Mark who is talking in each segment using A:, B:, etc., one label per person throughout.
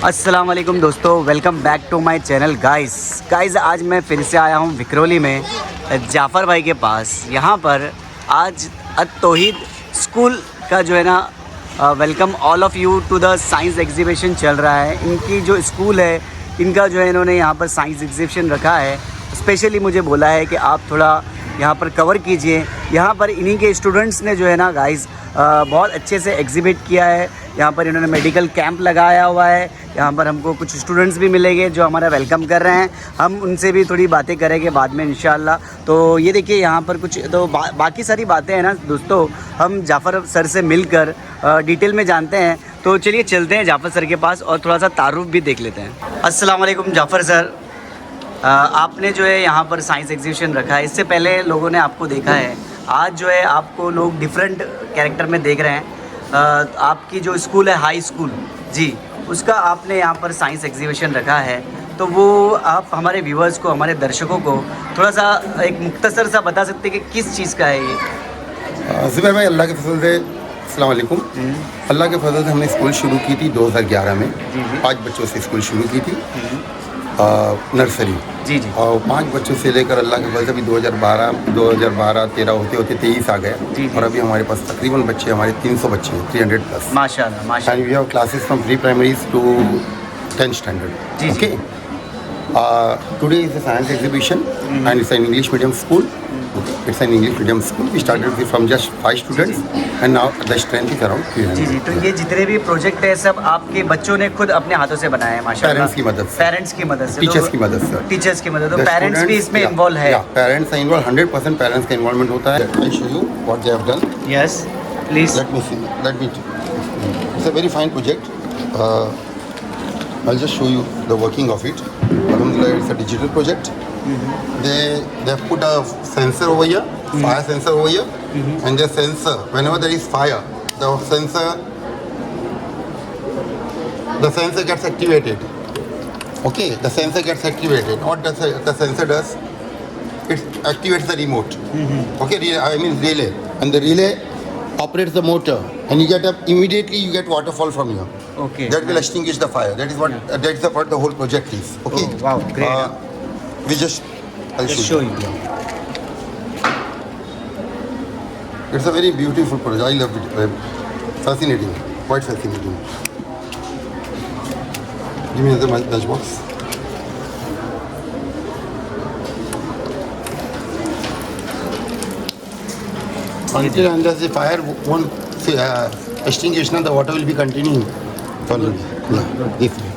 A: अस्सलाम वालेकुम दोस्तों, welcome back to my channel guys. आज मैं फिर से आया हूँ विक्रोली में जाफ़र भाई के पास। यहाँ पर आज तौहीद स्कूल का जो है ना welcome all of you to the science exhibition चल रहा है। इनकी जो स्कूल है इनका जो है इन्होंने यहाँ पर साइंस एग्जीबिशन रखा है। स्पेशली मुझे बोला है कि आप थोड़ा यहाँ पर कवर कीजिए। यहाँ पर इन्हीं के स्टूडेंट्स ने जो है ना गाइस बहुत अच्छे से एग्ज़िबिट किया है। यहाँ पर इन्होंने मेडिकल कैंप लगाया हुआ है। यहाँ पर हमको कुछ स्टूडेंट्स भी मिलेंगे जो हमारा वेलकम कर रहे हैं। हम उनसे भी थोड़ी बातें करेंगे बाद में इंशाल्लाह। तो ये देखिए यहाँ पर कुछ तो बाकी सारी बातें हैं ना दोस्तों, हम जाफ़र सर से मिलकर डिटेल में जानते हैं। तो चलिए चलते हैं जाफ़र सर के पास और थोड़ा सा तारुफ भी देख लेते हैं। अस्सलाम वालेकुम जाफ़र सर, आपने जो है यहाँ पर साइंस एग्जीबिशन रखा है। इससे पहले लोगों ने आपको देखा है, आज जो है आपको लोग डिफरेंट कैरेक्टर में देख रहे हैं। आपकी जो स्कूल है हाई स्कूल जी, उसका आपने यहाँ पर साइंस एग्जीबिशन रखा है। तो वो आप हमारे व्यूअर्स को, हमारे दर्शकों को थोड़ा सा एक मुख्तसर सा बता सकते हैं कि किस चीज़ का है ये?
B: ज़ुबैर भाई, अल्लाह के फजल से अस्सलाम वालेकुम। अल्लाह के फजल से हमने स्कूल शुरू की थी 2011 में। 5 बच्चों से स्कूल शुरू की थी, नर्सरी
A: जी जी।
B: और 5 बच्चों से लेकर अल्लाह के फजल से अभी 2012-13 होते होते 23 आ गए। और अभी हमारे पास तकरीबन बच्चे, हमारे 300 बच्चे हैं, 300 प्लस
A: माशाल्लाह माशाल्लाह।
B: And we have classes from pre primaries to 10th standard.
A: जी,
B: okay, today is a science exhibition and it's an English medium school. It's an English medium school. We started from just 5 students and now the strength is around 300.
A: जी जी। तो ये जितने भी project है सब आपके बच्चों ने खुद अपने हाथों से बनाए हैं माशाल्लाह।
B: पेरेंट्स की मदद से,
A: पेरेंट्स की मदद से,
B: टीचर्स की मदद से,
A: टीचर्स की मदद। तो पेरेंट्स भी इसमें इन्वॉल्व है?
B: पेरेंट्स इन्वॉल्व, 100% पेरेंट्स का इन्वॉल्वमेंट होता है. I show you what they have done.
A: Yes please.
B: Let me see, let me, it's a very fine project. I'll just show you the working of it. Alhamdulillah, it's a digital project. They have put a sensor over here, fire sensor over here, and the sensor, whenever there is fire, the sensor gets activated. Okay, the sensor gets activated. What does the sensor does? It activates the remote. Okay, I mean relay, and the relay operates the motor, and you get up immediately. You get waterfall from here.
A: Okay.
B: That will extinguish the fire. That is what what the whole project is. Okay.
A: Oh, wow, great.
B: I'll
A: Just show you.
B: It's a very beautiful project. I love it. Fascinating. Quite fascinating. Give me another matchbox. Until and unless the fire won't extinguish, the water will be continuing. This way.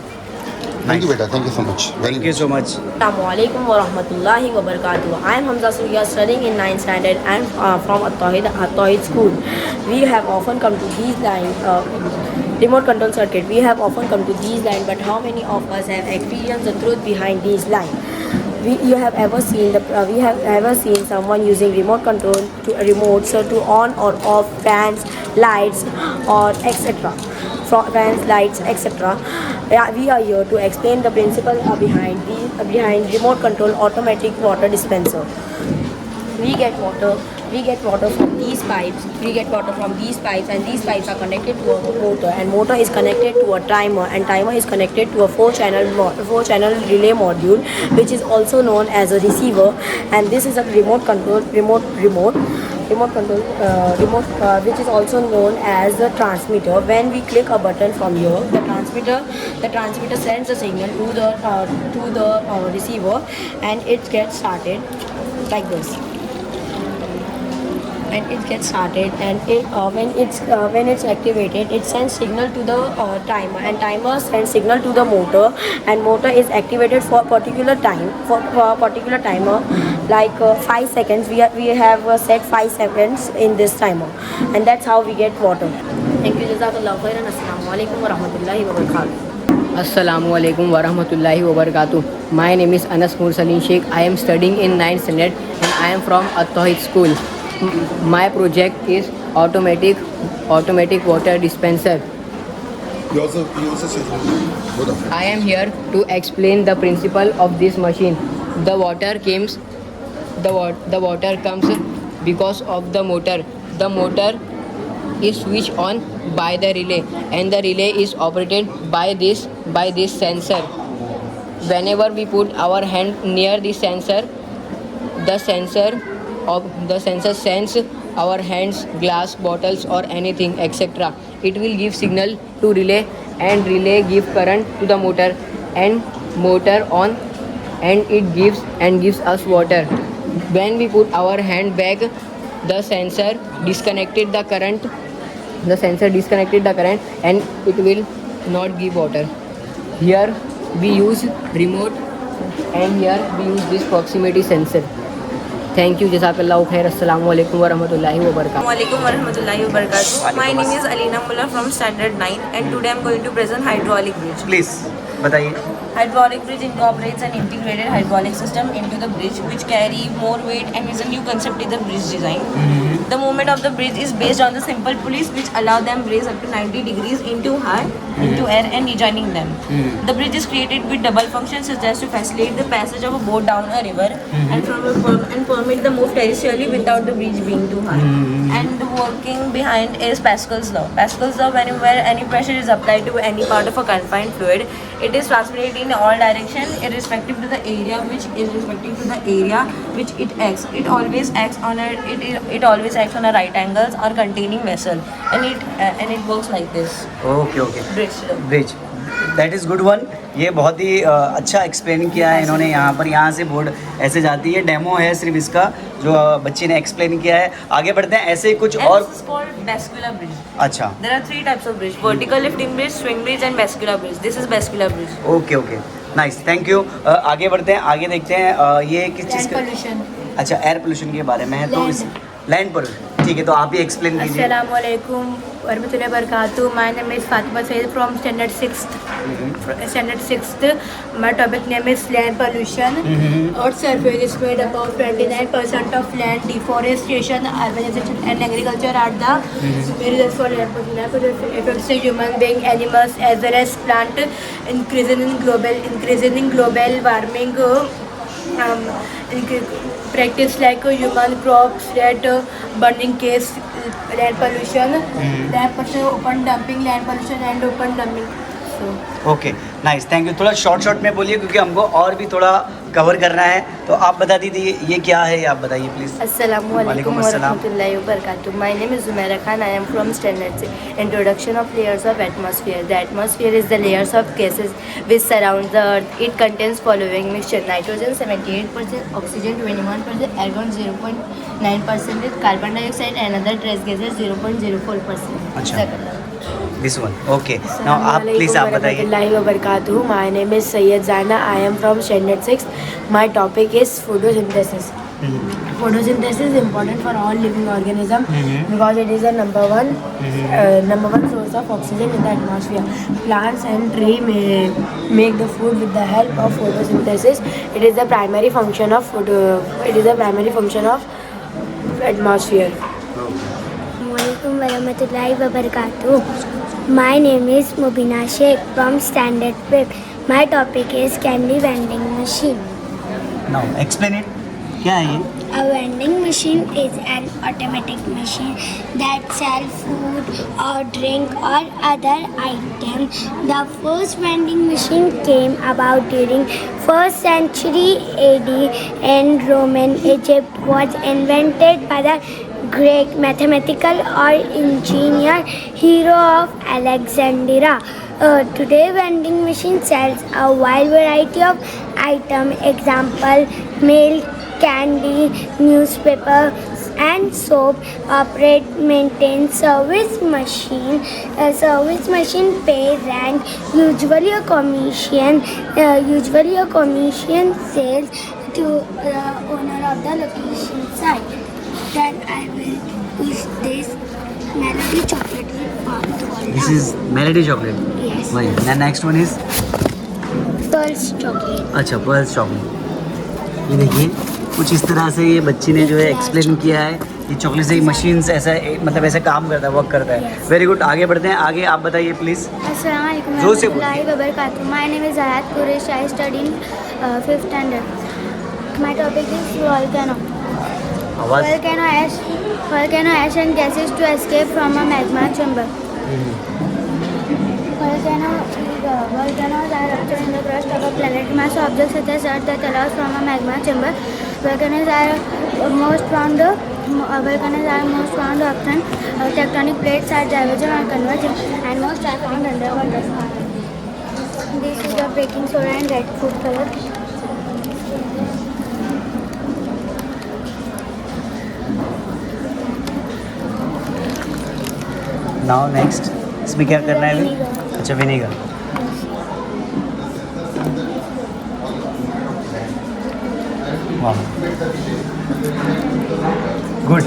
B: Thank you, beta. Thank you so much.
A: Thank you so much.
C: Assalamualaikum warahmatullahi wabarakatuh. I am Hamza Surya, studying in 9th standard and from At-Tauhid school. We have often come to these lines, remote control circuit. We have often come to these lines, but how many of us have experienced the truth behind these lines? We have ever seen someone using remote control to remote so to on or off fans, lights, or etc. Fans, lights, etc. We are here to explain the principle behind remote control automatic water dispenser. We get water from these pipes. And these pipes are connected to a motor, and motor is connected to a timer, and timer is connected to a 4-channel relay module, which is also known as a receiver. And this is a remote control, which is also known as the transmitter. When we click a button from here, the transmitter sends a signal to the receiver, and it gets started like this. And it gets started, and when it's activated, it sends signal to the timer, and timer sends signal to the motor, and motor is activated for particular time, for a particular timer, like 5 seconds. We have set 5 seconds in this timer, and that's how we get water. Thank you. Jazakallahu khairan. Assalamu alaikum wa rahmatullahi wa barakatuh.
D: Assalamu alaikum wa rahmatullahi wa barakatuh. My name is Anas Mursalin Sheikh. I am studying in 9th standard, and I am from At-Tauhid school. My project is automatic water dispenser.
B: You also say something. Both of you.
D: I am here to explain the principle of this machine. The water comes because of the motor. The is switched on by the relay, and the relay is operated by this sensor. Whenever we put our hand near the sensor, the sensor sends our hands, glass bottles or anything etc. It will give signal to relay, and relay give current to the motor, and motor on, and it gives us water. When we put our hand back, the sensor disconnected the current, and it will not give water. Here we use remote, and here we use this proximity sensor. Thank you. Jazakallahu khair. Assalamu alaikum wa rahmatullahi wa barakatuh.
E: Assalamualaikum warahmatullahi wabarakatuh. My name is Alina Mullah from Standard 9 and today I am going to present hydraulic bridge.
A: Please बताइए.
E: Hydraulic bridge incorporates an integrated hydraulic system into the bridge which carry more weight and is a new concept in the bridge design. The movement of the bridge is based on the simple pulleys which allow them raise up to 90 degrees into air and rejoining them. The bridge is created with double functions such as to facilitate the passage of a boat down a river and permit the move terrestrially without the bridge being too high. And the working behind is Pascal's law. Pascal's law, whenever any pressure is applied to any part of a confined fluid, it is transmitted in all directions irrespective to the area which it acts. It always acts on a right angles or containing vessel, and it works like this.
A: Okay
E: Bridge.
A: That is good one. ये बहुत ही अच्छा explain किया है इन्होंने. यहाँ से board ऐसे जाती है. डेमो है सिर्फ इसका जो बच्चे ने एक्सप्लेन किया है. आगे बढ़ते हैं. ऐसे ही कुछ
E: And
A: और.
E: this is called bascular bridge.
A: अच्छा.
E: There are 3 types of bridge: vertical lifting bridge, swing bridge, and bascular bridge. This is bascular bridge.
A: Okay nice. Thank you. आगे बढ़ते हैं. आगे देखते हैं ये किस चीज़ का. अच्छा, एयर पोल्यूशन के बारे में है. तो इस लैंड पोल्यूशन, ठीक है, तो आप ही एक्सप्लेन कीजिए.
C: Assalamualaikum warahmatullahi wabarakatuh. My name is Fatima Saeed from standard 6th. My topic name is land pollution. Earth's surface is made about 29% of land. Deforestation, urbanization and agriculture are the reasons for land pollution. Land pollution affects the human being, animals as well as plant, increasing in global warming. Practice like human crops, burning case, land pollution, open dumping, land pollution and open dumping.
A: Okay nice. Thank you. थोड़ा short में बोलिए क्योंकि हमको और भी थोड़ा cover करना है. तो आप बता दीजिए ये क्या है, आप बताइए please.
C: Assalamualaikum warahmatullahi wabarakatuh. My name is Zumaira Khan. I am from Standard 6. Introduction of layers of atmosphere. The atmosphere is the layers of gases which surround the earth. It contains following mixture: nitrogen 78%, oxygen 21%, argon 0.9%, carbon dioxide and other trace gases 0.04%.
A: अच्छा. This one. Okay. Now आप please आप बताइए.
C: Wabarakatuh. My name is Sayyed Zaina. I am from Standard 6. My topic is photosynthesis. Photosynthesis is important for all living organism because it is the number one source of oxygen in the atmosphere. Plants and trees make the food with the help of photosynthesis. It is the primary function of atmosphere.
F: Assalamualaikum warahmatullahi wabarakatuh. My name is Mubina Sheikh from Standard 5. My topic is candy vending machine.
A: Now explain it. क्या है ये?
F: A vending machine is an automatic machine that sells food or drink or other items. The first vending machine came about during 1st century AD in Roman Egypt. Was invented by the Greek mathematical or engineer hero of Alexandria. Today vending machine sells a wide variety of items. Example: milk, candy, newspaper and soap. Operate, maintain service machine. A service machine pay rent, usually a commission sales to the owner of the location site. Then I will use this melody chocolate with popcorn.
A: This is melody chocolate.
F: Yes.
A: वही. Next one is.
F: Pearls chocolate.
A: अच्छा, pearls chocolate. ये देखिए कुछ इस तरह से ये बच्ची ने जो है एक्सप्लेन किया है. ये चॉकलेट से मशीन्स ऐसा मतलब ऐसे काम करता है, वर्क करता है. Very good. आगे बढ़ते हैं. आगे आप बताइए प्लीज़.
F: Assalamualaikum
A: जोर से
F: warahmatullahi wabarakatuh. My name is Ayat Quresh. I study in 5th standard. My topic is volcano.
A: आवाज़
F: Volcano ash and gases to escape from a magma chamber. Volcanoes are eruptions in the crust of a planet. Mass objects such as Earth that allows from a magma chamber. Volcanoes are most found often. Tectonic plates are diverging or converging, and most are found underwater. This is a baking soda and red food color.
A: Now next इसमें क्या करना है अभी? अच्छा vinegar. वाह good,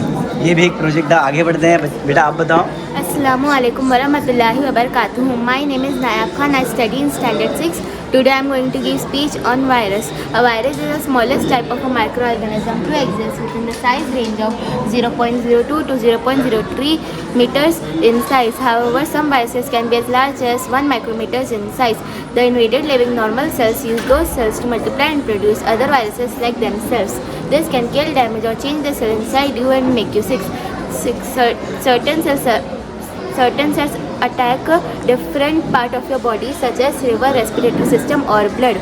A: ये भी एक प्रोजेक्ट है। आगे बढ़ते हैं, बेटा आप बताओ।
G: Assalamualaikum warahmatullahi wabarakatuh. My name is Nayab Khan. I study in standard 6. Today I am going to give speech on virus. A virus is the smallest type of a microorganism to exist within the size range of 0.02 to 0.03 meters in size. However, some viruses can be as large as 1 micrometers in size. The invaded living normal cells use those cells to multiply and produce other viruses like themselves. This can kill, damage or change the cell inside you and make you sick. Certain cells attack a different part of your body such as liver, respiratory system or blood.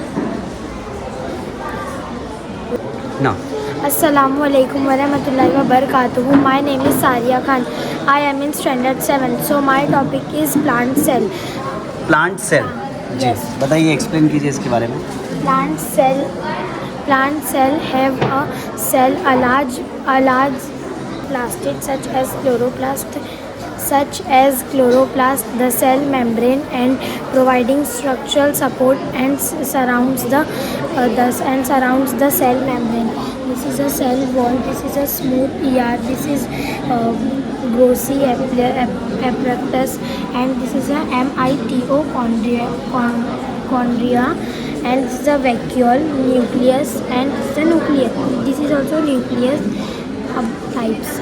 A: ना
F: Assalamualaikum warahmatullahi wabarakatuh. My name is Saria Khan. I am in standard 7. So my topic is plant cell.
A: Plant cell जी, बताइए, explain कीजिए इसके बारे में।
F: Plant cell have a cell, a large plastid such as chloroplast, the cell membrane, and providing structural support and surrounds the cell membrane. This is a cell wall. This is a smooth ER. This is Grossi apparatus, and this is a mitochondria, and this is a vacuole, nucleus, and this is a nucleus. This is also nucleus types.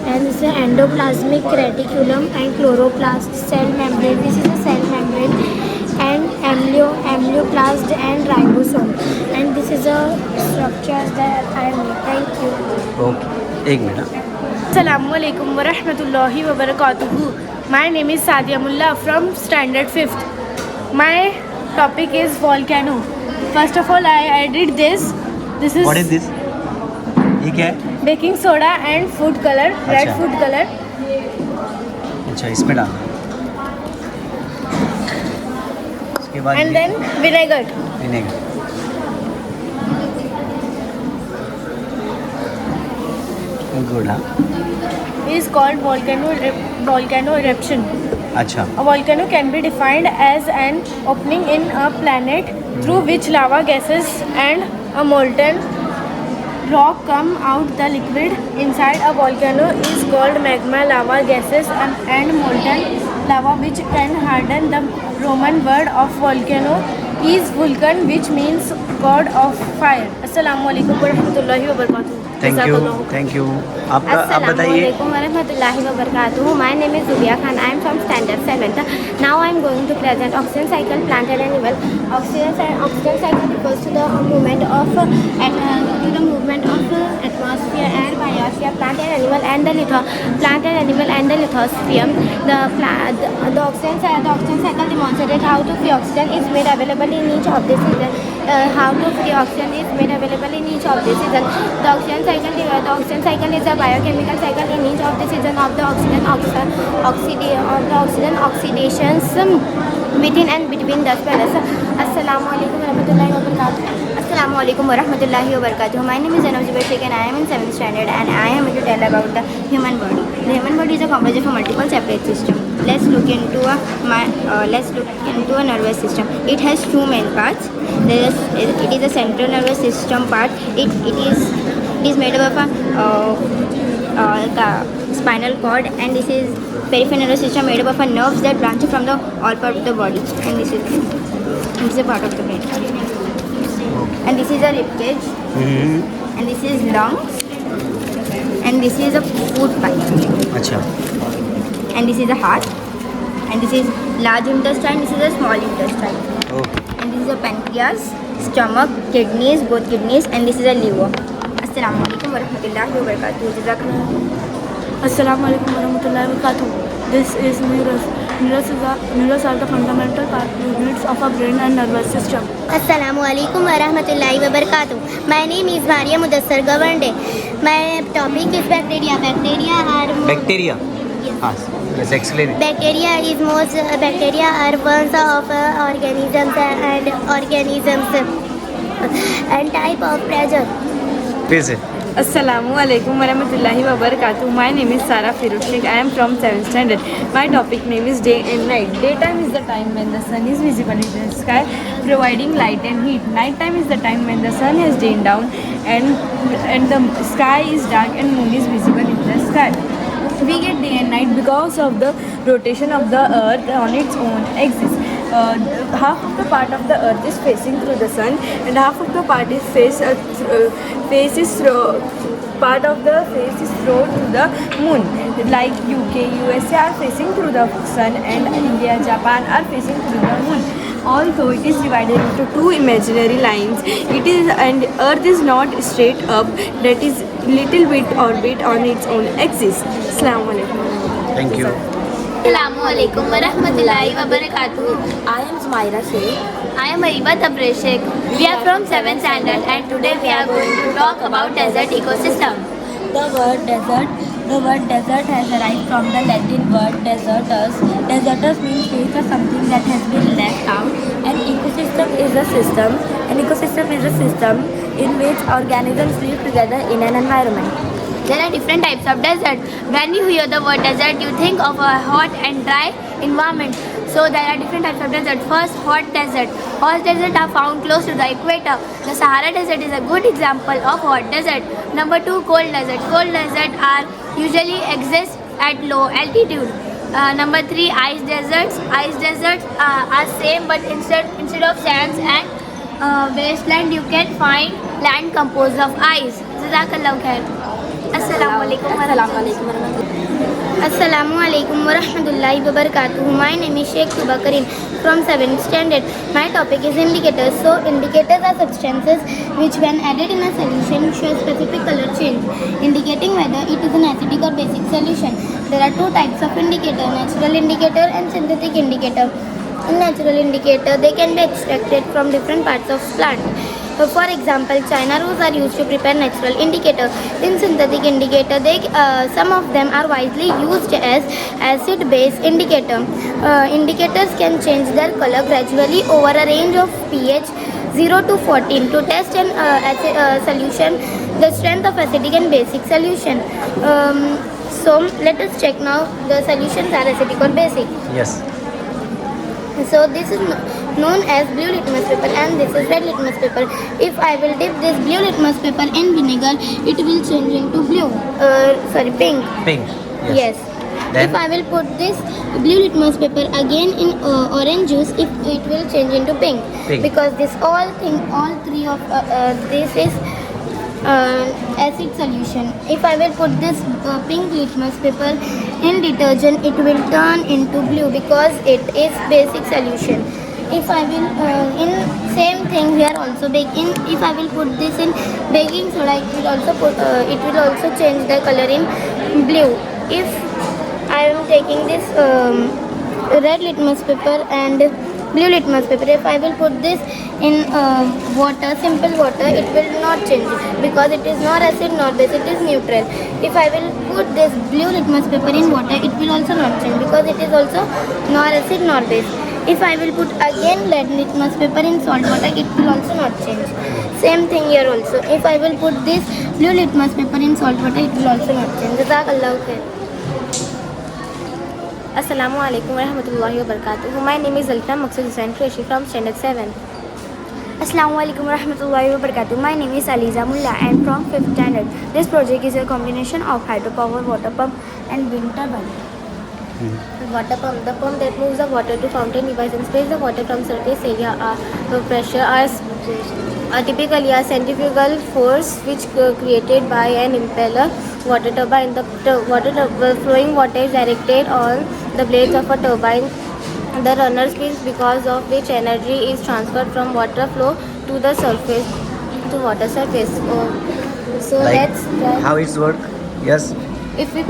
F: And this is an endoplasmic reticulum and chloroplast, cell membrane. This is a cell membrane, and amyloplasm and ribosome. And this is a structure that I made. Thank you.
A: Okay, एक minute.
H: Assalamualaikum warahmatullahi wabarakatuh. My name is Sadia Mullah from standard 5th. My topic is volcano. First of all, I did this. This is
A: what is this? ये क्या है?
H: baking soda and food color, red
A: अच्छा।
H: food color.
A: अच्छा, इसमें डालना है। उसके बाद
H: And then vinegar.
A: Vinegar. Good. हाँ,
H: Is called volcano eruption.
A: अच्छा,
H: A volcano can be defined as an opening in a planet through which lava gases and a molten rock come out. The liquid inside a volcano is called magma. Lava gases and molten lava which can harden. The Roman word of volcano is Vulcan, which means god of fire. Assalamualaikum warahmatullahi wabarakatuh.
A: Thank you. आप बताइए।
G: Assalamualaikum warahmatullahi wabarakatuh. My name is Zubia Khan. I am from standard 7th. Now I am going to present oxygen cycle, plant and animal. Oxygen cycle refers to the movement of atmosphere and biosphere, plant and animal and the lithosphere. The oxygen cycle demonstrates how to free oxygen is made available in each of the season. The oxygen cycle is a biochemical cycle in each of the season of the oxygen oxidations within and between the species. Assalamualaikum warahmatullahi wabarakatuh. Assalamualaikum warahmatullahi wabarakatuh. My name is Anuj Bashik and I am in 7th standard, and I am going to tell about the human body. The human body is a composite of multiple separate systems. Let's look into a nervous system. It has two main parts. It is a central nervous system part. It is made up of a spinal cord, and this is peripheral nervous system made up of nerves that branch from the all part of the body, and this is a part of the brain. And this is a rib cage, and this is lungs, and this is a food pipe.
A: अच्छा,
G: And this is a heart, and this is large intestine, this is a small intestine,
A: okay,
G: and this is a pancreas, stomach, kidneys, both kidneys, and this is a liver. Assalamualaikum वरहमतुल्लाहि वबरकातुहू। जज़ाकल्लाह।
H: Assalamu alaikum warahmatullahi wabarakatuh. This is Neeraj. Neurons are the fundamental units of our brain and nervous system.
F: Assalamu alaikum warahmatullahi wabarakatuh. My name is Maria Mudassar Gawande. My topic is bacteria.
A: Bacteria, हाँ, let's explain it.
F: Bacteria are ones of organisms and type of pressure.
A: फिर से
E: Assalamu alaikum warahmatullahi wabarakatuh. My name is Sara Firoz Sheikh. I am from 7th standard. My topic name is day and night. Daytime is the time when the sun is visible in the sky, providing light and heat. Nighttime is the time when the sun has dimmed down and the sky is dark and moon is visible in the sky. We get day and night because of the rotation of the earth on its own axis. Half of the part of the earth is facing through the sun and half of the part is part of the face is through to the moon. Like UK, USA are facing through the sun and India, Japan are facing through the moon. Although it is divided into two imaginary lines, and Earth is not straight up, that is little bit orbit on its own axis. Assalamu alaikum.
A: Thank you.
G: Assalamu alaikum warahmatullahi wabarakatuh.
C: I am Zumaira Sheikh.
G: I am Ariba Tabriz Sheikh. We are from 7th standard and today we are going to talk about desert ecosystem.
C: The word desert has arrived from the Latin word desertus. Desertus means place or something that has been left out. An ecosystem is a system in which organisms live together in an environment.
G: There are different types of desert. When you hear the word desert, you think of a hot and dry environment. So there are different types of desert. First, hot desert. Hot desert are found close to the equator. The Sahara Desert is a good example of hot desert. Number 2, cold desert. Cold desert are usually exist at low altitude. Number 3, ice deserts. Ice deserts are same, but instead of sands and wasteland, you can find land composed of ice. Jazakallahu khair. Assalamu alaikum
F: warahmatullahi wabarakatuh. My name is Sheikh Tuba Karim from 7th standard. My topic is indicators. So indicators are substances which when added in a solution show specific color change, indicating whether it is an acidic or basic solution. There are two types of indicator, natural indicator and synthetic indicator. In natural indicator, they can be extracted from different parts of plant. For example, China rose are used to prepare natural indicator. In synthetic indicator, some of them are widely used as acid-base indicator. Indicators can change their color gradually over a range of pH 0 to 14 to test an solution, the strength of acidic and basic solution. So let us check now the solutions are acidic or basic.
A: Yes
F: So this is known as blue litmus paper and this is red litmus paper. If I will dip this blue litmus paper in vinegar, it will change into pink.
A: Pink,
F: Yes.
A: Then?
F: If I will put this blue litmus paper again in orange juice, it will change into pink. Because all three of this is acid solution. If I will put this pink litmus paper in detergent, it will turn into blue because it is basic solution. If I will in same thing here also if I will put this in baking soda, it will also change the color in blue. If I am taking this red litmus paper and blue litmus paper, if I will put this in water, simple water, it will not change because it is not acid nor base, it is neutral. If I will put this blue litmus paper in water, it will also not change because it is also nor acid nor base. If I will put again red litmus paper in salt water, it will also not change. Same thing here also. If I will put this blue litmus paper in salt water, it will also not change. Jazakallahu khair.
G: Assalamu alaikum warahmatullahi wabarakatuh. My name is Alta Maqsood Hussain Qureshi from standard 7. Assalamu alaikum warahmatullahi wabarakatuh. My name is Aliza Mulla. I am from 5th standard. This project is a combination of hydropower, water pump and wind turbine. Water pump, the pump that moves the water to fountain device and sprays the water from surface area. Pressure are typically a centrifugal force which created by an impeller. Water turbine, the flowing water is directed on the blades of a turbine. The runner spins because of which energy is transferred from water flow to the surface to water surface. So
A: Like
G: let's try.
A: how it's work? Yes.
G: If we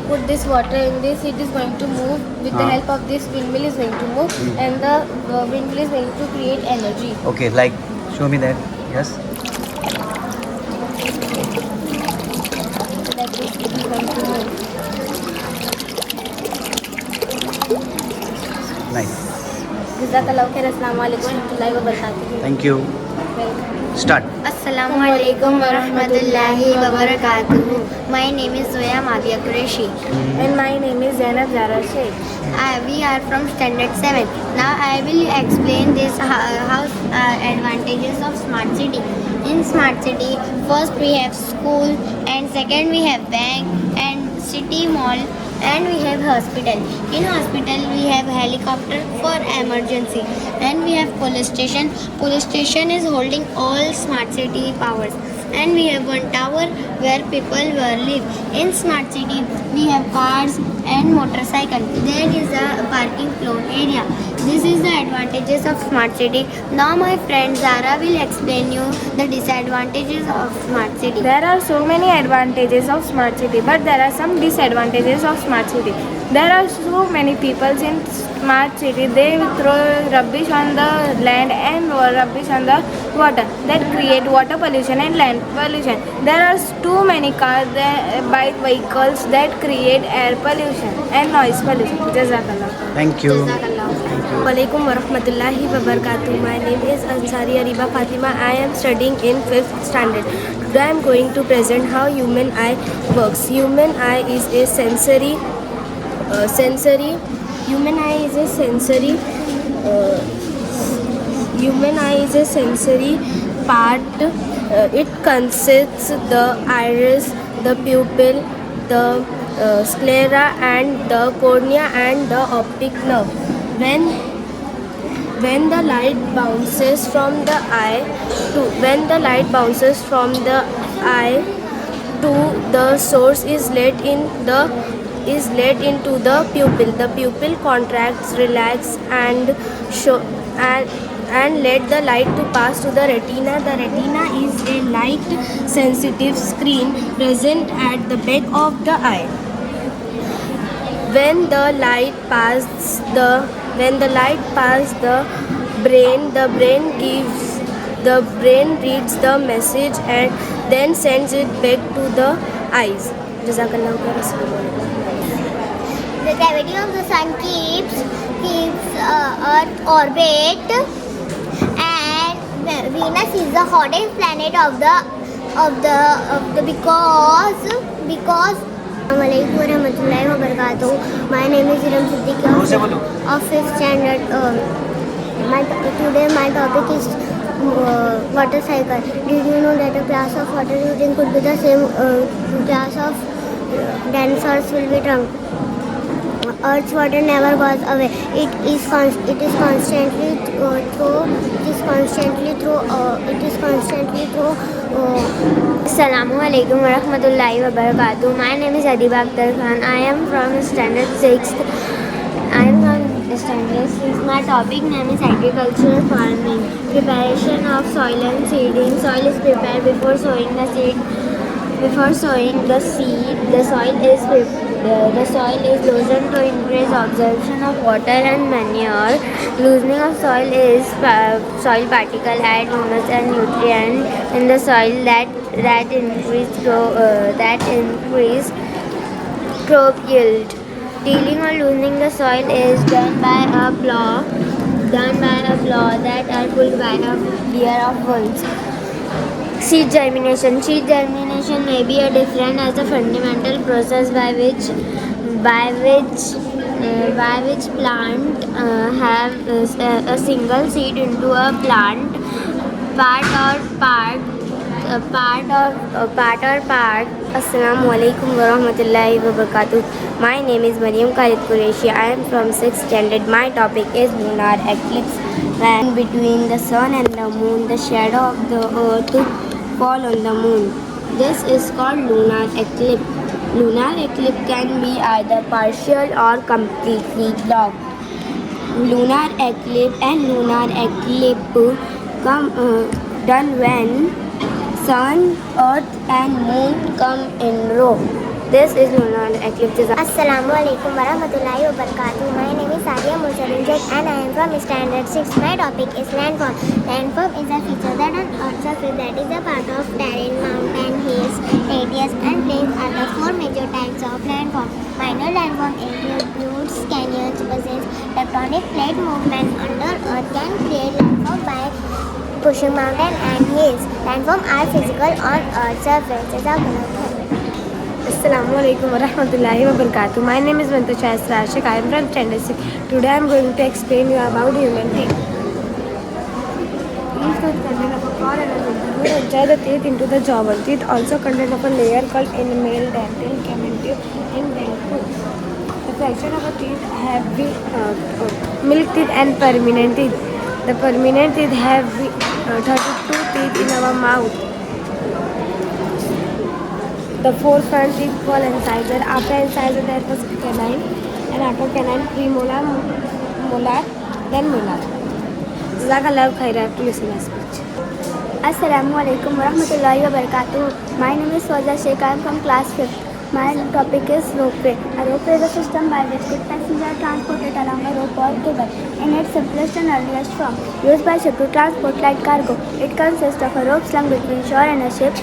G: put this water in this, it is going to move with the help of this windmill is going to move, and the windmill is going to create energy.
A: Okay, like show me that. Yes.
G: Like this, it is going to move.
A: Nice.
G: Jazakallahu khair. Assalamu alaikum warahmatullahi wabarakatuh.
A: Thank you. Start.
G: Assalamu alaikum warahmatullahi wabarakatuh. My name is Zoya Madia Qureshi.
H: And my name is Zainab Zara Sheikh.
G: We are from standard 7. Now I will explain this house advantages of smart city. In smart city, first we have school, and second we have bank and city mall, and we have hospital. In hospital we have helicopter for emergency, and we have police station. Police station is holding all smart city powers, and we have one tower where people will live. In smart city we have cars and motorcycle. There is a parking floor area. This is the advantages of smart city. Now my friend Zara will explain you the disadvantages of smart city.
H: There are so many advantages of smart city, but there are some disadvantages of smart city. There are so many people in smart city. They throw rubbish on the land and rubbish on the water, that create water pollution and land pollution. There are too many cars, bike vehicles that create air pollution and noise pollution. Jazakallah.
A: Thank you.
C: Assalamualaikum warahmatullahi wabarakatuh. My name is Ansari Ariba Fatima. I am studying in 5th standard. Today I am going to present how human eye works. Human eye is a sensory human eye is a sensory human eye is a sensory part. It consists the iris, the pupil, the sclera, and the cornea and the optic nerve. When the light bounces from the eye to the source is let into the pupil. The pupil contracts, relax, and let the light to pass to the retina. The retina is a light sensitive screen present at the back of the eye. When the light passes the brain, the brain reads the message and then sends it back to the eyes. Jazakallahu khairan.
F: The gravity of the sun keeps Earth orbit, and Venus is the hottest planet of the because. Assalamualaikum warahmatullahi wabarakatuh. My name is Iram Siddiqui of 5th standard. Today my topic is water cycle. Did you know that a glass of water you drink could be the same glass of dinosaurs will be drunk? Earth's water never goes away. It is constantly through. Assalamu alaikum warahmatullahi wabarakatuh. My name is Adiba Akhtar Khan. I am from standard 6th. My topic name is agricultural farming. Preparation of soil and seeding. Soil is prepared before sowing the seed. The soil is loosened to increase absorption of water and manure. Loosening of soil is soil particle add humus and nutrient in the soil that increase crop yield. Tilling or loosening the soil is done by a plow that are pulled by a pair of bulls. Seed germination may be different as a fundamental process by which plant have a single seed into a plant part. Assalamu alaikum warahmatullahi wabarakatuh. My name is Mariam Khalid Qureshi. I am from 6th standard. My topic is lunar eclipse. When between the sun and the moon, the shadow of the earth fall on the moon. This is called lunar eclipse. Lunar eclipse can be either partial or completely blocked. Lunar eclipse come done when sun, earth and moon come in row. This is lunar eclipse.
G: Assalamu alaikum warahmatullahi wabarakatuh. My name is Sadia Mursalin Sheikh and I am from Standard 6. My topic is landform. Landform is a feature that on Earth's surface that is a part of terrain, mountain, hills, radius and plains are the four major types of landform. Minor landform includes canyons, basins, tectonic plate movement under Earth can create landform by pushing mountain and hills. Landform are physical on Earth's surface.
H: Assalamu alaikum warahmatullahi wabarakatuh. My name is Mantusha Asrashik. I am from Standard 6. Today I am going to explain you about human teeth. Each tooth contains of a core and a dentin who enter the teeth into the jawbone. Teeth also contain of a layer called enamel, dentin, camentive and dentin. The fraction of a teeth have milk teeth and permanent teeth. The permanent teeth have 32 teeth in our mouth. The four front teeth called incisor. After incisor there was canine, and after canine premolar, molar, then molar. Jazakallah khair. I have to listen my speech.
G: Assalamu alaikum warahmatullahi wabarakatuh. My name is Fawza Sheikh. I am from class 5th. My topic is ropeway. A ropeway is a system by which good passengers are transported along a rope or cable in its simplest and earliest form, used by ship to transport light cargo. It consists of a rope slung between shore and a ship,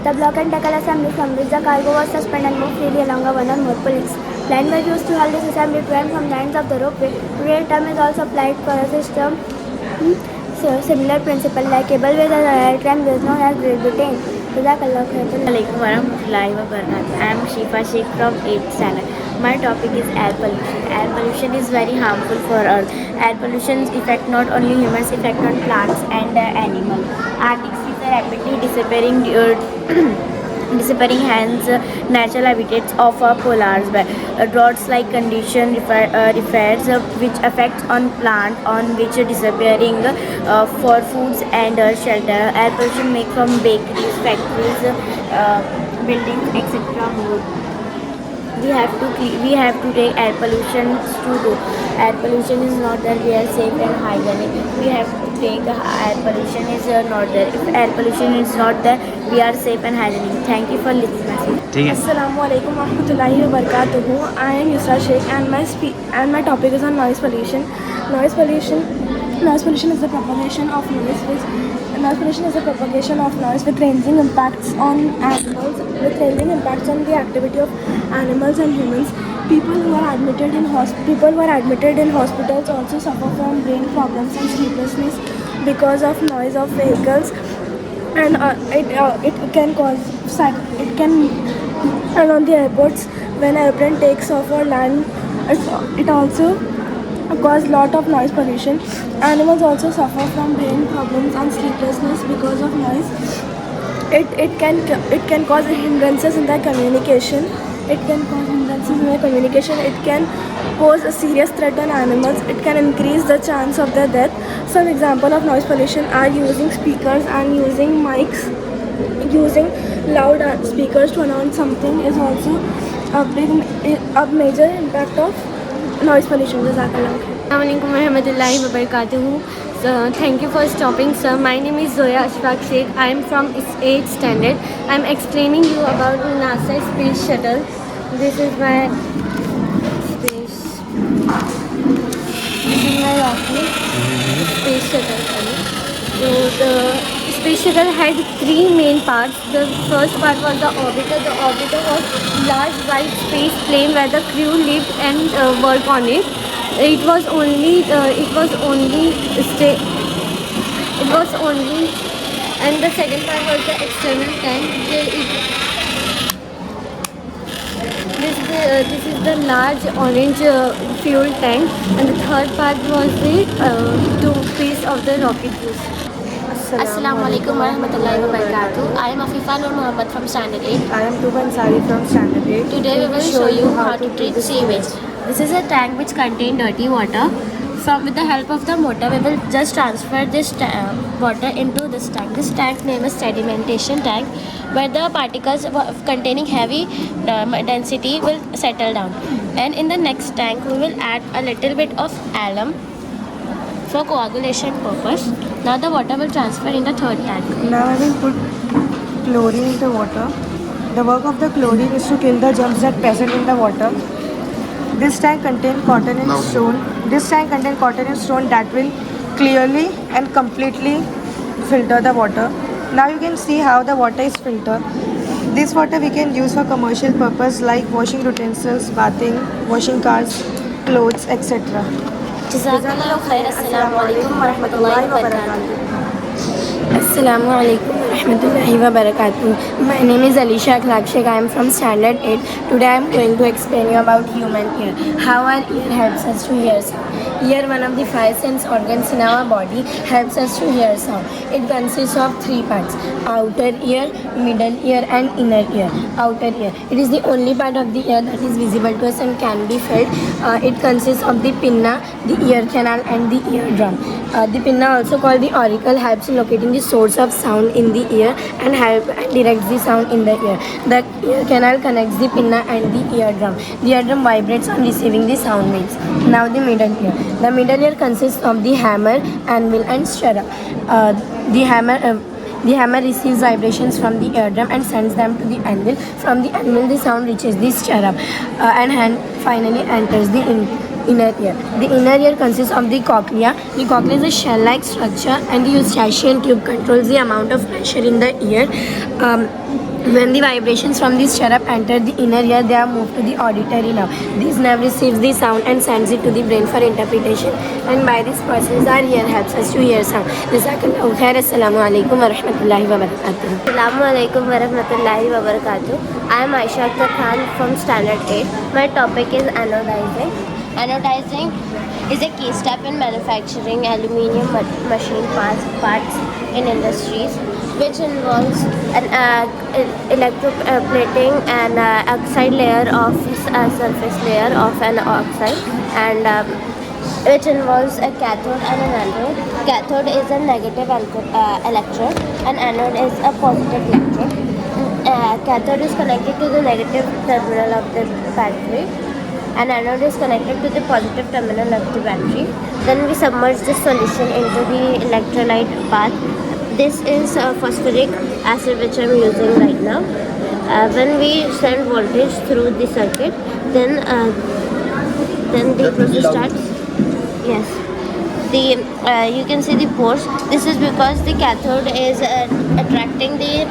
G: the block and tackle assembly from which the cargo was suspended and moved freely along one or more pulleys. Line were used to hold this assembly to and from the ends of the ropeway. Today, the term is also applied for a system. So, similar principle like cable with a diagram is known as Great Britain. Jazakallah khairan.
C: Assalamualaikum warahmatullahi wabarakatuh. I am Shifa Sheikh from 8th standard. My topic is air pollution. Air pollution is very harmful for Earth. Air pollution affect not only humans, affect on plants and animals. Arctic seas are rapidly disappearing hence natural habitats of polars. Droughts-like condition refers which affects on plant on which disappearing for foods and shelter. Air pollution made from bakeries, factories, buildings, etc. more. We have to take air pollution to do. Air pollution is not that we are safe and hygienic. We have to take air pollution is not there. If air pollution is not there, we are safe and hygienic. Thank you for listening.
A: ठीक है.
H: Assalamu alaikum warahmatullahi wabarakatuh. I am Yusra Sheikh and my topic is on noise pollution. Noise pollution is the propagation of noise with ranging impacts on animals, with ranging impacts on the activity of animals and humans. People who are admitted in hospitals also suffer from brain problems and sleeplessness because of noise of vehicles, and and on the airports when airplane takes off or land, it also cause lot of noise pollution. Animals also suffer from brain problems and sleeplessness because of noise. It can cause hindrances in their communication. It can pose a serious threat on animals. It can increase the chance of their death. Some example of noise pollution are using speakers and using mics. Using loud speakers to announce something is also a major impact of noise pollution.
I: Assalamualaikum warahmatullahi wabarakatuh. So, thank you for stopping, sir. My name is Zoya Ashfaq Sheikh. I am from 8th standard. I am explaining you about NASA space shuttle. This is my rocket space shuttle. So the space shuttle had three main parts. The first part was the orbiter. The orbiter was large white space plane where the crew lived and worked on it. It was only, and the second part was the external tank. This is the large orange fuel tank, and the third part was the two piece of the rocket boost.
G: Assalamualaikum warahmatullahi wabarakatuh. I am Afifa Nur Muhammad from Standard 8.
H: I am Tuba Ansari from Standard 8.
G: Today we will show you how to treat sewage.
C: This is a tank which contains dirty water. With the help of the motor, we will just transfer this water into this tank. This tank name is sedimentation tank, where the particles containing heavy density will settle down. And in the next tank, we will add a little bit of alum for coagulation purpose. Now the water will transfer in the third tank.
H: Now I will put chlorine in the water. The work of the chlorine is to kill the germs that present in the water. This tank contains cotton and stone. This tank contains cotton and stone that will clearly and completely filter the water. Now you can see how the water is filtered. This water we can use for commercial purpose like washing utensils, bathing, washing cars, clothes, etc.
C: Jazakallahu khair. Assalamu alaikum wa rahmatullahi wa barakatuh.
J: Assalamu alaikum wa rahmatullahi wa barakatuh. My name is Alisha Akhlaq Sheikh. I am from Standard 8. Today I am going to explain you about human ear. How our ear helps us to hear sound. Ear, one of the 5 sense organs in our body, helps us to hear sound. It consists of 3 parts: outer ear, middle ear and inner ear. Outer ear. It is the only part of the ear that is visible to us and can be felt. It consists of the pinna, the ear canal and the eardrum. The pinna, also called the auricle, helps in locating the source of sound in the ear and directs the sound in the ear. The ear canal connects the pinna and the eardrum. The eardrum vibrates on receiving the sound waves. Now the middle ear. The middle ear consists of the hammer, anvil and stirrup. The hammer receives vibrations from the eardrum and sends them to the anvil. From the anvil, the sound reaches the stirrup and finally enters the inner ear. The inner ear consists of the cochlea. The cochlea is a shell-like structure and the eustachian tube controls the amount of pressure in the ear. When the vibrations from the stirrup enter the inner ear, they are moved to the auditory nerve. This nerve receives the sound and sends it to the brain for interpretation. And by this process, our ear helps us to hear sound. Jazakallahu khair. Assalamu alaikum wa rahmatullahi wa barakatuh.
I: Assalamu alaikum wa rahmatullahi wa barakatuh. I am Aisha Akhtar Khan from Standard 8. My topic is anodizing. Anodizing is a key step in manufacturing aluminium machine parts in industries, which involves an electroplating an oxide layer of a surface layer of an oxide, and which involves a cathode and an anode. Cathode is a negative electrode and anode is a positive electrode. Cathode is connected to the negative terminal of the battery and anode is connected to the positive terminal of the battery. Then we submerge the solution into the electrolyte bath. This is phosphoric acid which I am using right now. When we send voltage through the circuit, then the process starts. Yes. You can see the pores. This is because the cathode is attracting the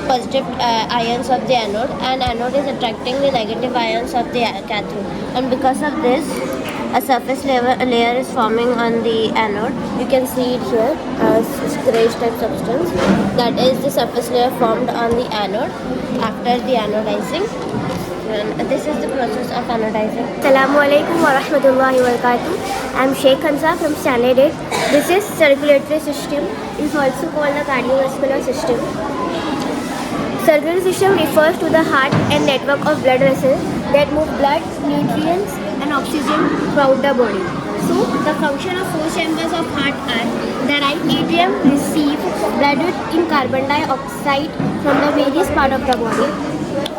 I: positive ions of the anode, and anode is attracting the negative ions of the cathode. And because of this, a surface layer is forming on the anode. You can see it here, grayish type substance. That is the surface layer formed on the anode after the anodizing. And this is the process of anodizing.
G: Assalamu alaikum wa rahmatullahi wa barakatuh. I am Sheikh Hansa from Standard 8. This is circulatory system. It is also called the cardiovascular system. Circulatory system refers to the heart and network of blood vessels that move blood, nutrients and oxygen throughout the body. So, the function of 4 chambers of heart are: the right atrium receives blood in carbon dioxide from the various parts of the body.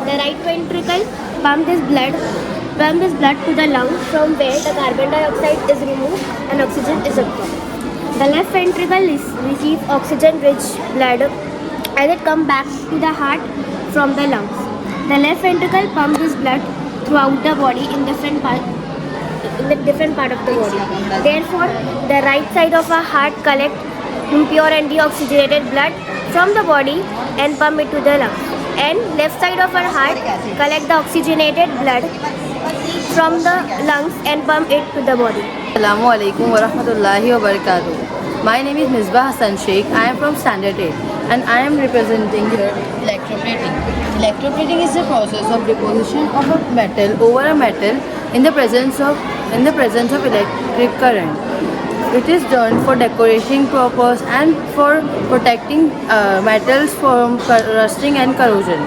G: The right ventricle pumps this blood to the lung, from where the carbon dioxide is removed and oxygen is absorbed. The left ventricle receives oxygen-rich blood and it comes back to the heart from the lungs. The left ventricle pumps this blood throughout the body in different part of the body. Therefore, the right side of our heart collects impure and deoxygenated blood from the body and pump it to the lungs. And left side of our heart collect the oxygenated blood from the lungs and pump it to the body.
K: Assalamu alaikum wa rahmatullahi wa barakatuh. My name is Misbah Hassan Sheikh. I am from Standard 8 and I am representing here electroplating. Electroplating is the process of deposition of a metal over a metal in the presence of electric current. It is done for decorating purpose and for protecting metals from rusting and corrosion.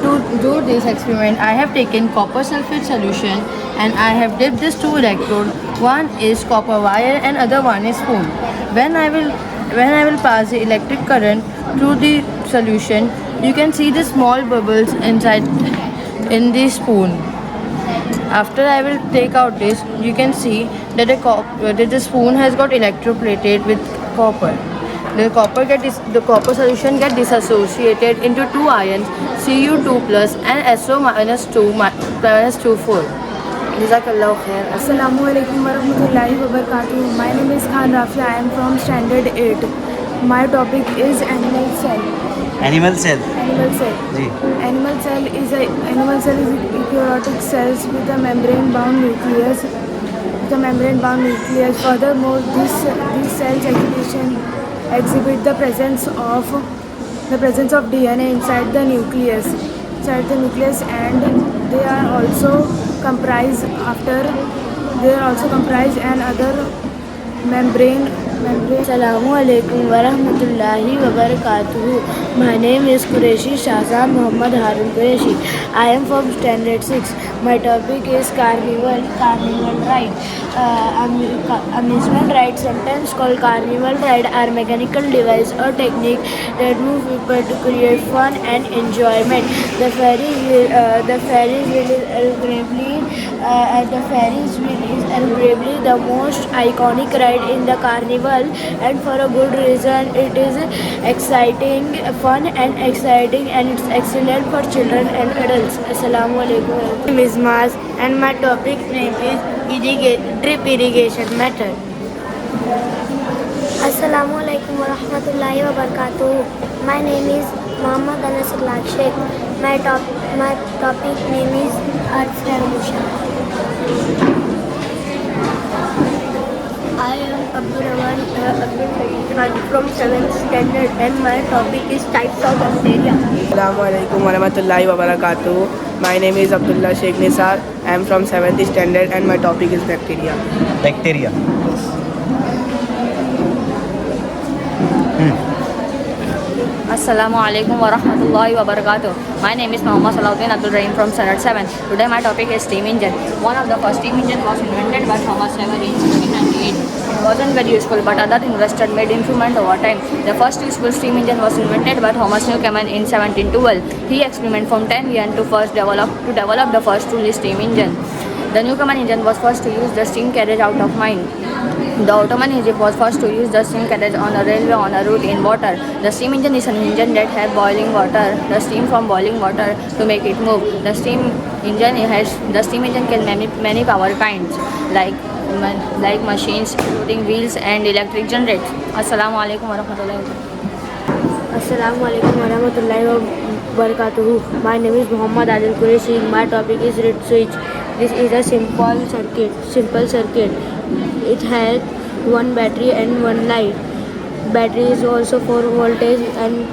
K: To do this experiment, I have taken copper sulfate solution and I have dipped these 2 electrodes. One is copper wire and other one is spoon. When I will pass the electric current through the solution, you can see the small bubbles inside in the spoon. After I will take out this, you can see that the spoon has got electroplated with copper. The copper solution get dissociated into two ions, Cu2 plus and SO minus 24. Jazakallah khair.
H: Assalamu alaikum warahmatullahi wabarakatuh. My name is Khan Rafi. I am from standard 8. My topic is animal cell.
A: Animal cell
H: Animal cell.
A: जी
H: Animal cell is eukaryotic cells with a membrane-bound nucleus. Furthermore, these cells exhibit the presence of DNA inside the nucleus, and they are also comprised and other membrane.
J: Assalamu alaikum wa rahmatullahi wa barakatuhu. My name is Qureshi Shahzad Muhammad Harun Qureshi. I am from standard 6. My topic is carnival ride. Amusement ride, sometimes called carnival ride, are mechanical device or technique that move people to create fun and enjoyment. The Ferris wheel is arguably the most iconic ride in the carnival, and for a good reason. It is fun and exciting, and it's excellent for children and adults. Assalamu alaikum. My name is Maz, and my topic name is drip irrigation method.
F: Assalamu alaikum wa rahmatullahi wa barakatuh. My name is Muhammad Anas Sheikh. My topic name is Earth Revolution. I am Abdul Rahman from 7th standard, and my topic is types of bacteria.
D: Assalamu alaikum warahmatullahi wabarakatuh. My name is Abdullah Sheikh Nisar. I am from 7th standard and my topic is bacteria.
A: Bacteria
E: Assalamu alaikum wa rahmatullahi wa barakatuh. My name is Muhammad Salahuddin Abdul Rahim from Standard 7. Today my topic is steam engine. One of the first steam engine was invented by Thomas Saver in 1798. It wasn't very useful, but other investors made improvement over time. The first useful steam engine was invented by Thomas Newcomen in 1712. He experimented from 10 years to develop the first truly steam engine. The Newcomen engine was first to use the steam carriage out of mine. The Ottoman Egypt was first to use the steam carriage on a railway on a route in water. The steam engine is an engine that has boiling water, the steam from boiling water to make it move. The steam engine can many power kinds like machines, including wheels and electric generators. Assalamu alaikum warahmatullahi wabarakatuh.
J: Assalamu alaikum warahmatullahi wabarakatuh. My name is Muhammad Adil Qureshi. My topic is reed switch. This is a simple circuit. It has one battery and one light. Battery is also for voltage and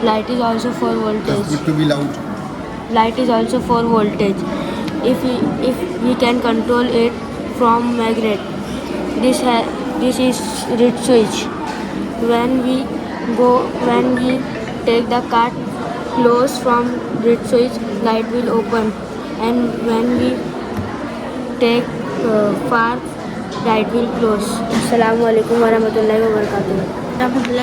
J: light is also for voltage.
B: Good to be loud.
J: Light is also for voltage. If we can control it from magnet. This is reed switch. When we take the card close from reed switch, light will open, and when we take far, light will close. Assalamu alaikum warahmatullahi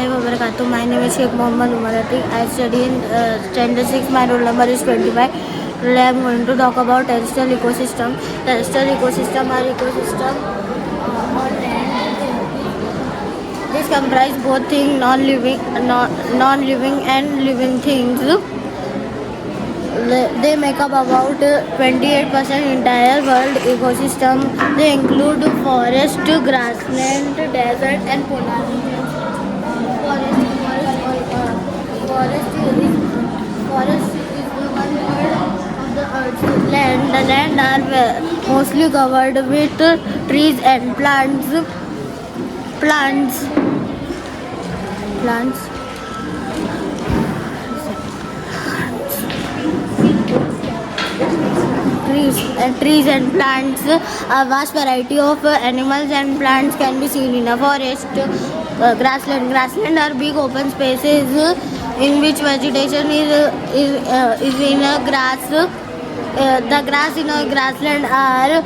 J: wabarakatuh.
F: My name is Sheikh Muhammad Umar Atiq. I study in standard 6. My roll number is 25. Today I am going to talk about terrestrial ecosystem. Terrestrial ecosystem are ecosystem on land. This comprise both things, non-living and living things. They make up about 28% entire world ecosystem. They include forest, grassland, desert, and polar regions. Forest is the 1/3 of the Earth's land. The land are mostly covered with trees and plants. Trees and plants. A vast variety of animals and plants can be seen in a forest. Grassland are big open spaces in which vegetation is in a grass. The grass in a grassland are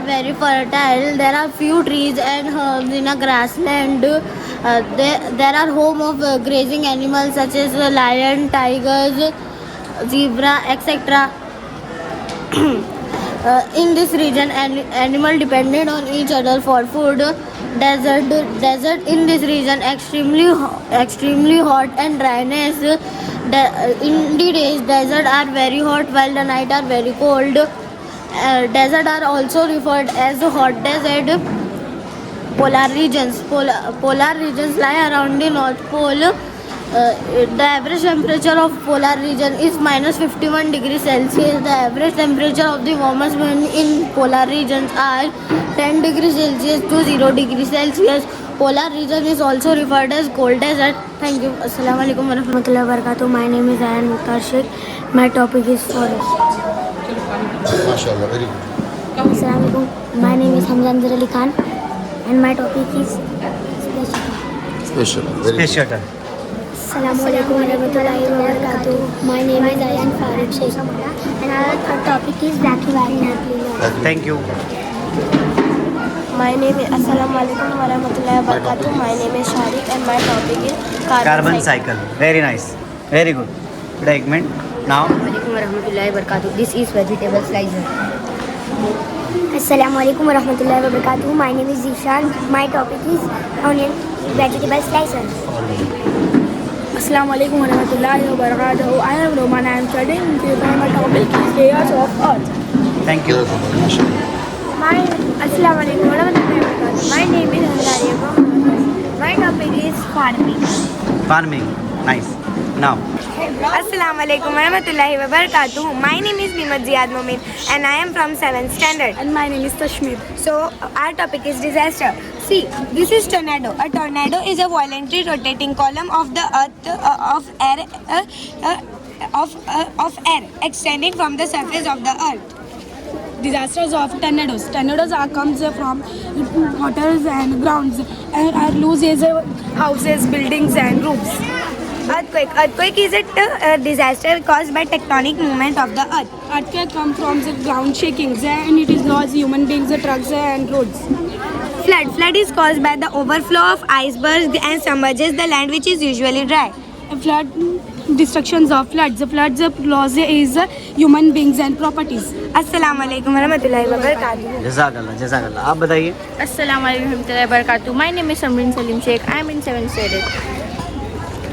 F: very fertile. There are few trees and herbs in a grassland. There are home of grazing animals such as lion, tigers, zebra, etc.
J: In this region, animal depended on each other for food. Desert in this region extremely hot and dryness. In the days, desert are very hot while the night are very cold. Desert are also referred as hot desert. Polar regions. Polar regions lie around the North Pole. The average temperature of polar region is minus 51 degrees Celsius. The average temperature of the warmest wind in polar regions are 10 degrees Celsius to 0 degrees Celsius. Polar region is also referred as cold desert. Thank you. Assalamu alaikum wa rahmatullahi wa barakatuh. My name is Ayan Mukhtar Sheikh. My topic is forest.
B: MashaAllah, very good.
F: Assalamu alaikum. My name is Hamza Anzar Ali Khan and my topic is
B: Special, very
A: Space
B: good.
A: shuttle.
F: Assalamu alaikum wa rahmatullahi wa barakatuh. My name is Ayan Farid Sheikh and our topic is Blackie Valley.
A: Thank you.
H: My name is Assalamu alaikum wa rahmatullahi wa barakatuh. My name is Sharik and my topic is
A: Carbon cycle. Very nice. Very good. Good segment. Now,
D: Assalamualaikum warahmatullahi wabarakatuh. This is vegetable slicer.
F: Assalamu alaikum wa rahmatullahi wa barakatuh. My name is Zishan. My topic is onion vegetable slicer.
H: Assalamu alaikum wa rahmatullahi wa barakatuh. I am Roman. I am studying in my topic is layers of earth.
A: thank you.
B: MashaAllah.
G: Assalamu alaikum wa rahmatullahi wa barakatuh. My name is Handaria from My topic is farming.
A: Farming. Nice. Now,
G: Assalamu alaikum wa rahmatullahi wa barakatuh. My name is Nimat Ziad Momin and I am from 7th standard.
H: And my name is Tashmir.
G: So our topic is disaster. See, this is tornado. A tornado is a violently rotating column of the earth of air extending from the surface of the earth.
H: Disasters of tornadoes. Tornadoes comes from waters and grounds and loses houses, buildings and roofs.
G: Earthquake is a disaster caused by tectonic movement of the earth.
H: Earthquake come from the ground shakings and it is lost human beings, trucks and roads.
G: Flood is caused by the overflow of icebergs and submerges the land which is usually dry.
H: Flood, destructions of floods. The floods loss is human beings and properties.
G: Assalamu alaikum warahmatullahi wabarakatuh.
A: जज़ाकल्लाह. आप बताइए.
L: Assalamu alaikum warahmatullahi wabarakatuh. My name is Samrin Salim Sheikh. I am in 7th standard.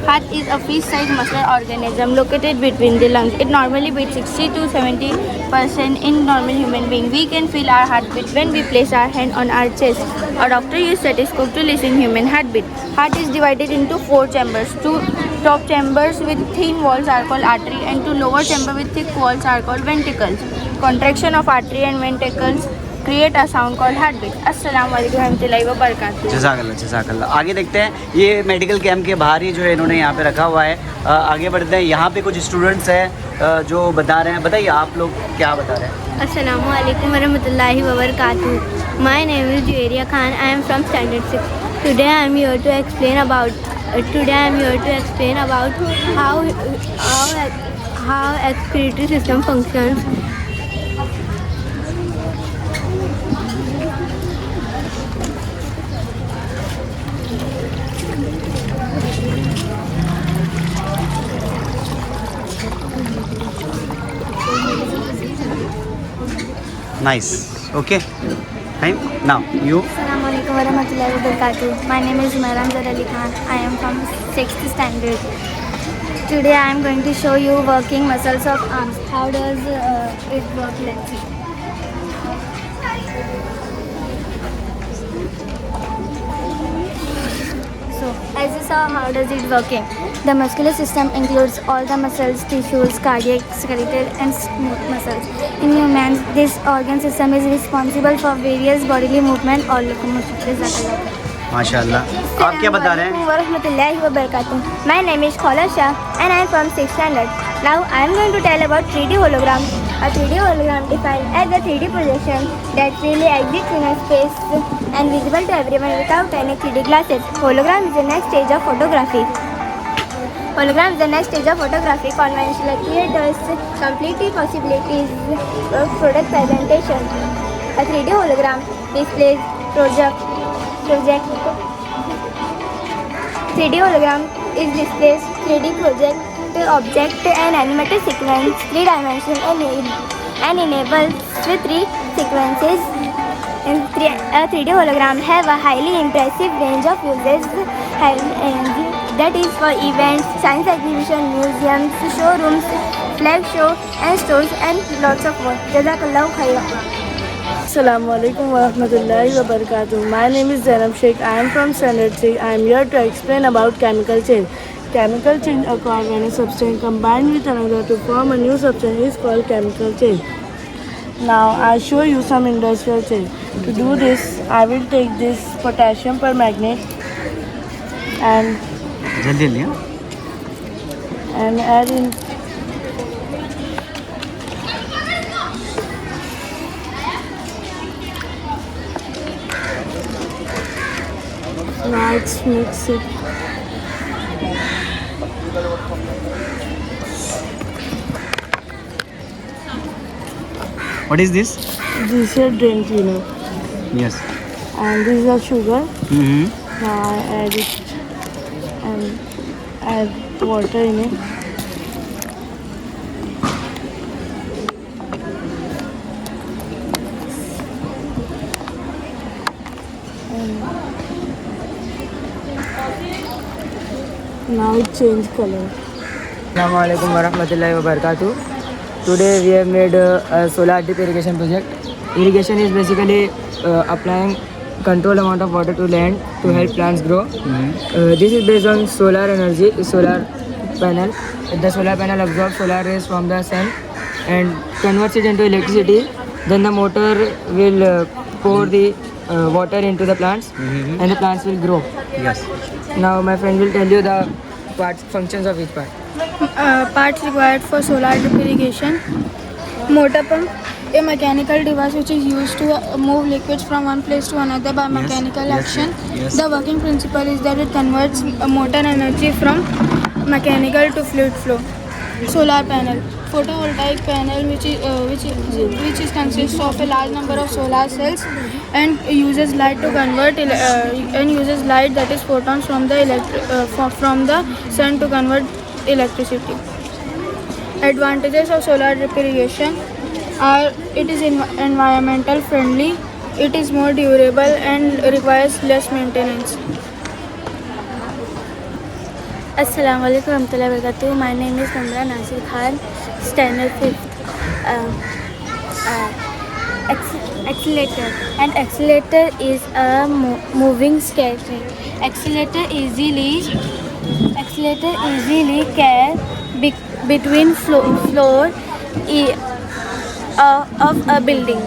L: Heart is a fish-sized muscular organism located between the lungs. It normally beats 60 to 70% in normal human being. We can feel our heartbeat when we place our hand on our chest. A doctor uses stethoscope to listen human heartbeat. Heart is divided into 4 chambers. 2 top chambers with thin walls are called artery and 2 lower chambers with thick walls are called ventricles. Contraction of artery and ventricles create a sound called heartbeat. Assalamu alaikum warahmatullahi wabarakatuh.
A: जज़ाकल्लाह. आगे देखते हैं. ये medical camp के बाहर ही जो है इन्होंने यहाँ पे रखा हुआ है. आगे बढ़ते हैं. यहाँ पे कुछ स्टूडेंट्स हैं जो बता रहे हैं. बताइए आप लोग क्या बता रहे हैं.
I: Assalamu alaikum warahmatullahi wabarakatuh. My name is Juwairiya Khan. I am from standard 6. Today I am here to explain about how respiratory system functions.
A: Nice. Okay. Time. Now you.
F: Assalamu alaikum wa rahmatullahi wa barakatuh. My name is Umair Anzar Ali Khan. I am from 6th standard. Today I am going to show you working muscles of arms. How does it work? Let's see. So, as you saw, how does it working? The muscular system includes all the muscles, tissues, cardiac, skeletal and smooth muscles. In humans, this organ system is responsible for various bodily movement or locomotion.
A: माशाल्लाह. आप क्या बता रहे हैं.
F: Warahmatullahi wabarakatuh. My name is Khala Shah and I am from 6th standard. Now I am going to tell about 3D hologram. A 3D hologram defined as a 3D projection that freely exists in a space and visible to everyone without any 3D glasses. Hologram is the next stage of photography. Conventional creators completely possibilities of product presentation. A 3D hologram displays 3D hologram is displays 3D project object and animated sequence 3 dimensional
G: and enables with 3 sequences in a 3D hologram have a highly impressive range of uses that is for events, science exhibition, museums, showrooms, flag show and stores and lots of more. Jazakallahu khairan.
H: Assalamu alaikum wa rahmatullahi wa barakatuh. My name is Zainab Sheikh. I am from Standard 3. I am here to explain about chemical change. Chemical change occurs when a substance combined with another to form a new substance is called chemical change. Now I'll show you some industrial change. To do this, I will take this potassium permanganate and add in now let's mix it.
A: What is this?
H: This is drain cleaner
A: Yes.
H: and this is a sugar.
A: Mm-hmm.
H: Now I add it and add water in it. And now it change color.
D: Assalamu alaikum warahmatullahi wabarakatuh. Today we have made a solar drip irrigation project. Irrigation is basically applying controlled amount of water to land to help plants grow. This is based on solar energy, solar panel. The solar panel absorbs solar rays from the sun and converts it into electricity. Then the motor will pour the water into the plants and the plants will grow.
A: Yes.
D: Now my friend will tell you the functions of each part.
H: Parts required for solar drip irrigation. Motor pump, a mechanical device which is used to move liquids from one place to another by mechanical action. The working principle is that it converts motor energy from mechanical to fluid flow. Solar panel, photovoltaic panel which is consists of a large number of solar cells and uses light to convert and uses light, that is photons, from the sun to convert electricity. Advantages of solar drip irrigation are: it is environmental friendly, it is more durable and requires less maintenance.
I: Assalamu alaikum warahmatullahi wabarakatuh. My name is Namra Nasir Khan, standard 5th. Accelerator. An accelerator is a moving scattering. Accelerator easily carry between floor of a building.